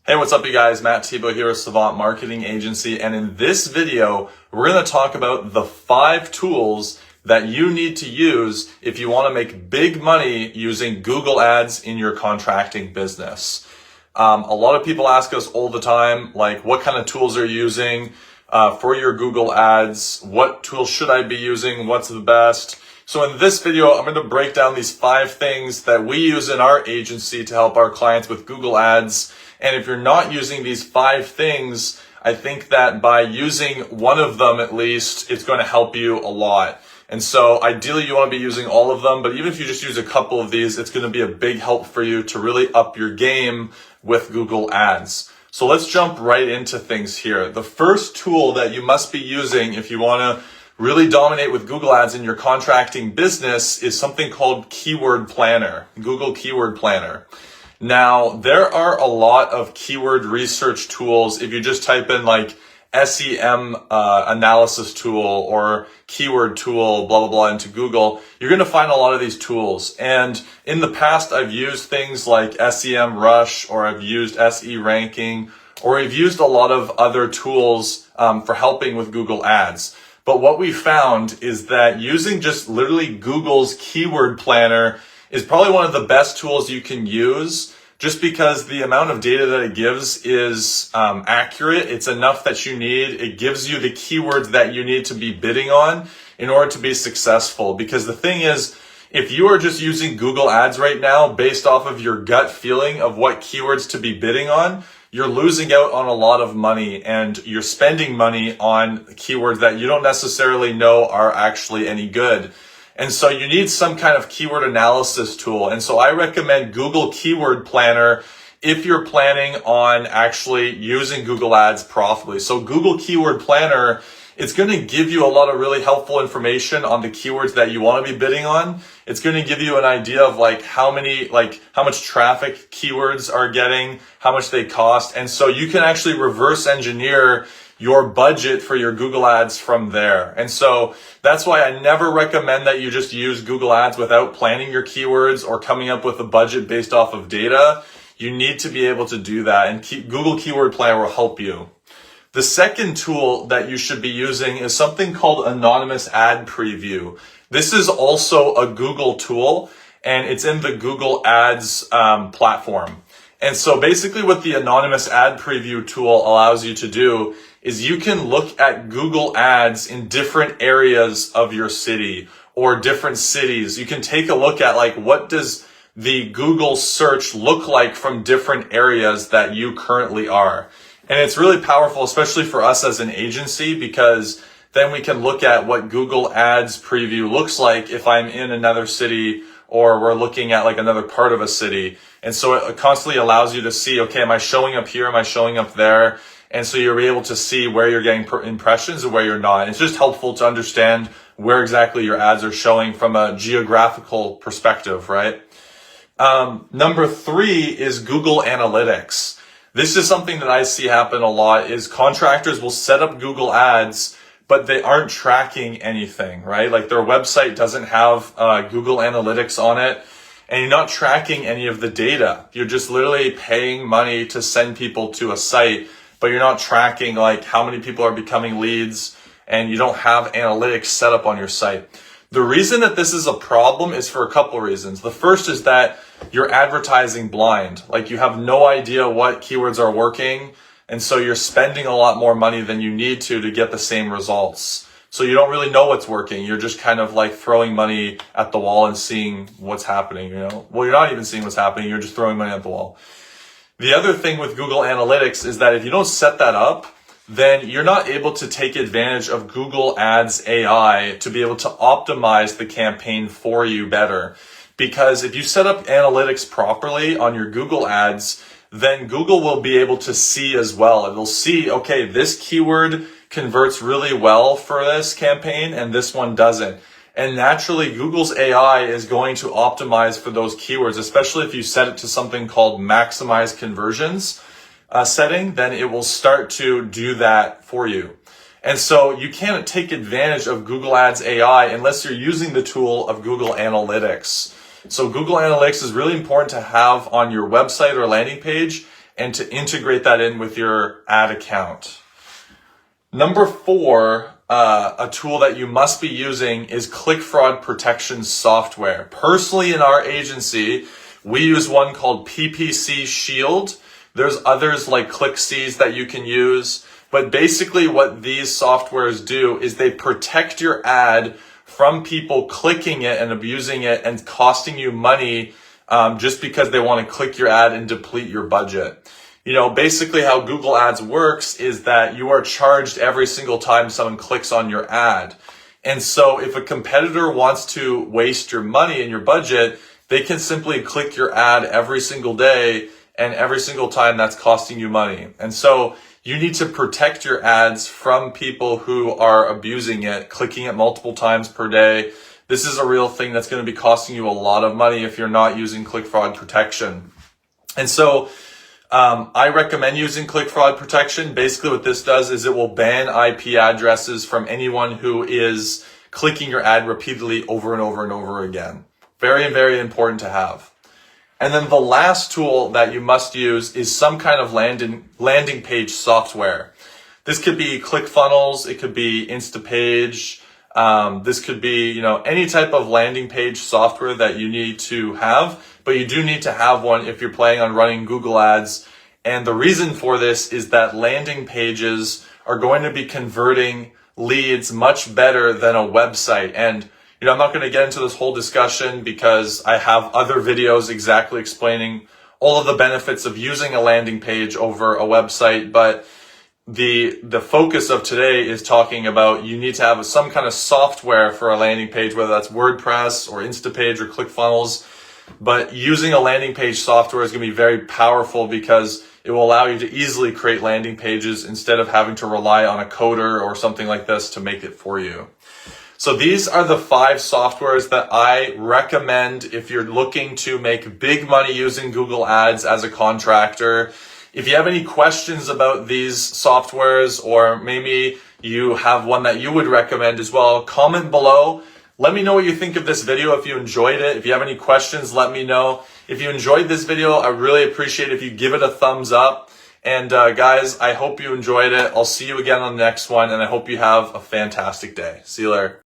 Hey, what's up you guys? Matt Thibeau here with Savant Marketing Agency, and in this video, we're going to talk about the 5 tools that you need to use if you want to make big money using Google Ads in your contracting business. A lot of people ask us all the time, like, what kind of tools are you using for your Google Ads? What tools should I be using? What's the best? So in this video, I'm going to break down these 5 things that we use in our agency to help our clients with Google Ads. And if you're not using these 5 things, I think that by using one of them at least, it's going to help you a lot. And so ideally you want to be using all of them, but even if you just use a couple of these, it's going to be a big help for you to really up your game with Google Ads. So let's jump right into things here. The first tool that you must be using if you want to really dominate with Google Ads in your contracting business is something called Keyword Planner, Google Keyword Planner. Now, there are a lot of keyword research tools. If you just type in like SEM analysis tool or keyword tool, blah, blah, blah, into Google, you're going to find a lot of these tools. And in the past, I've used things like SEM Rush, or I've used SE Ranking, or I've used a lot of other tools for helping with Google Ads. But what we found is that using just literally Google's Keyword Planner is probably one of the best tools you can use, just because the amount of data that it gives is accurate. It's enough that you need. It gives you the keywords that you need to be bidding on in order to be successful. Because the thing is, if you are just using Google Ads right now based off of your gut feeling of what keywords to be bidding on, you're losing out on a lot of money, and you're spending money on keywords that you don't necessarily know are actually any good. And so you need some kind of keyword analysis tool. And so I recommend Google Keyword Planner if you're planning on actually using Google Ads profitably. So Google Keyword Planner, it's going to give you a lot of really helpful information on the keywords that you want to be bidding on. It's going to give you an idea of how much traffic keywords are getting, how much they cost. And so you can actually reverse engineer your budget for your Google Ads from there. And so that's why I never recommend that you just use Google Ads without planning your keywords or coming up with a budget based off of data. You need to be able to do that, and Google Keyword Planner will help you. The second tool that you should be using is something called Anonymous Ad Preview. This is also a Google tool, and it's in the Google Ads platform. And so basically what the Anonymous Ad Preview tool allows you to do is you can look at Google Ads in different areas of your city or different cities. You can take a look at what does the Google search look like from different areas that you currently are. And it's really powerful, especially for us as an agency, because then we can look at what Google Ads Preview looks like if I'm in another city or we're looking at another part of a city. And so it constantly allows you to see, okay, am I showing up here? Am I showing up there? And so you're able to see where you're getting impressions and where you're not. And it's just helpful to understand where exactly your ads are showing from a geographical perspective, right? Number 3 is Google Analytics. This is something that I see happen a lot, is contractors will set up Google Ads, but they aren't tracking anything, right? Their website doesn't have Google Analytics on it, and you're not tracking any of the data. You're just literally paying money to send people to a site, but you're not tracking how many people are becoming leads, and you don't have analytics set up on your site. The reason that this is a problem is for a couple reasons. The first is that you're advertising blind. You have no idea what keywords are working, and so you're spending a lot more money than you need to get the same results. So you don't really know what's working. You're just kind of throwing money at the wall and seeing what's happening, Well, you're not even seeing what's happening. You're just throwing money at the wall. The other thing with Google Analytics is that if you don't set that up, then you're not able to take advantage of Google Ads AI to be able to optimize the campaign for you better. Because if you set up analytics properly on your Google Ads, then Google will be able to see as well. It'll see, okay, this keyword converts really well for this campaign and this one doesn't. And naturally, Google's AI is going to optimize for those keywords, especially if you set it to something called maximize conversions setting, then it will start to do that for you. And so you can't take advantage of Google Ads AI unless you're using the tool of Google Analytics. So Google Analytics is really important to have on your website or landing page, and to integrate that in with your ad account. Number 4, a tool that you must be using is click fraud protection software. Personally, in our agency, we use one called PPC Shield. There's others like ClickSees that you can use. But basically what these softwares do is they protect your ad from people clicking it and abusing it and costing you money just because they want to click your ad and deplete your budget. You know, basically how Google Ads works is that you are charged every single time someone clicks on your ad. And so if a competitor wants to waste your money and your budget, they can simply click your ad every single day, and every single time that's costing you money. And so you need to protect your ads from people who are abusing it, clicking it multiple times per day. This is a real thing that's going to be costing you a lot of money if you're not using click fraud protection. And so I recommend using click fraud protection. Basically what this does is it will ban IP addresses from anyone who is clicking your ad repeatedly over and over and over again. Very, very important to have. And then the last tool that you must use is some kind of landing page software. This could be ClickFunnels, it could be Instapage, this could be, you know, any type of landing page software that you need to have, but you do need to have one if you're planning on running Google Ads. And the reason for this is that landing pages are going to be converting leads much better than a website. And you know, I'm not going to get into this whole discussion because I have other videos exactly explaining all of the benefits of using a landing page over a website, but the focus of today is talking about you need to have some kind of software for a landing page, whether that's WordPress or Instapage or ClickFunnels. But using a landing page software is going to be very powerful because it will allow you to easily create landing pages instead of having to rely on a coder or something like this to make it for you. So these are the 5 softwares that I recommend if you're looking to make big money using Google Ads as a contractor. If you have any questions about these softwares, or maybe you have one that you would recommend as well, comment below. Let me know what you think of this video if you enjoyed it. If you have any questions, let me know. If you enjoyed this video, I really appreciate it if you give it a thumbs up. And guys, I hope you enjoyed it. I'll see you again on the next one, and I hope you have a fantastic day. See you later.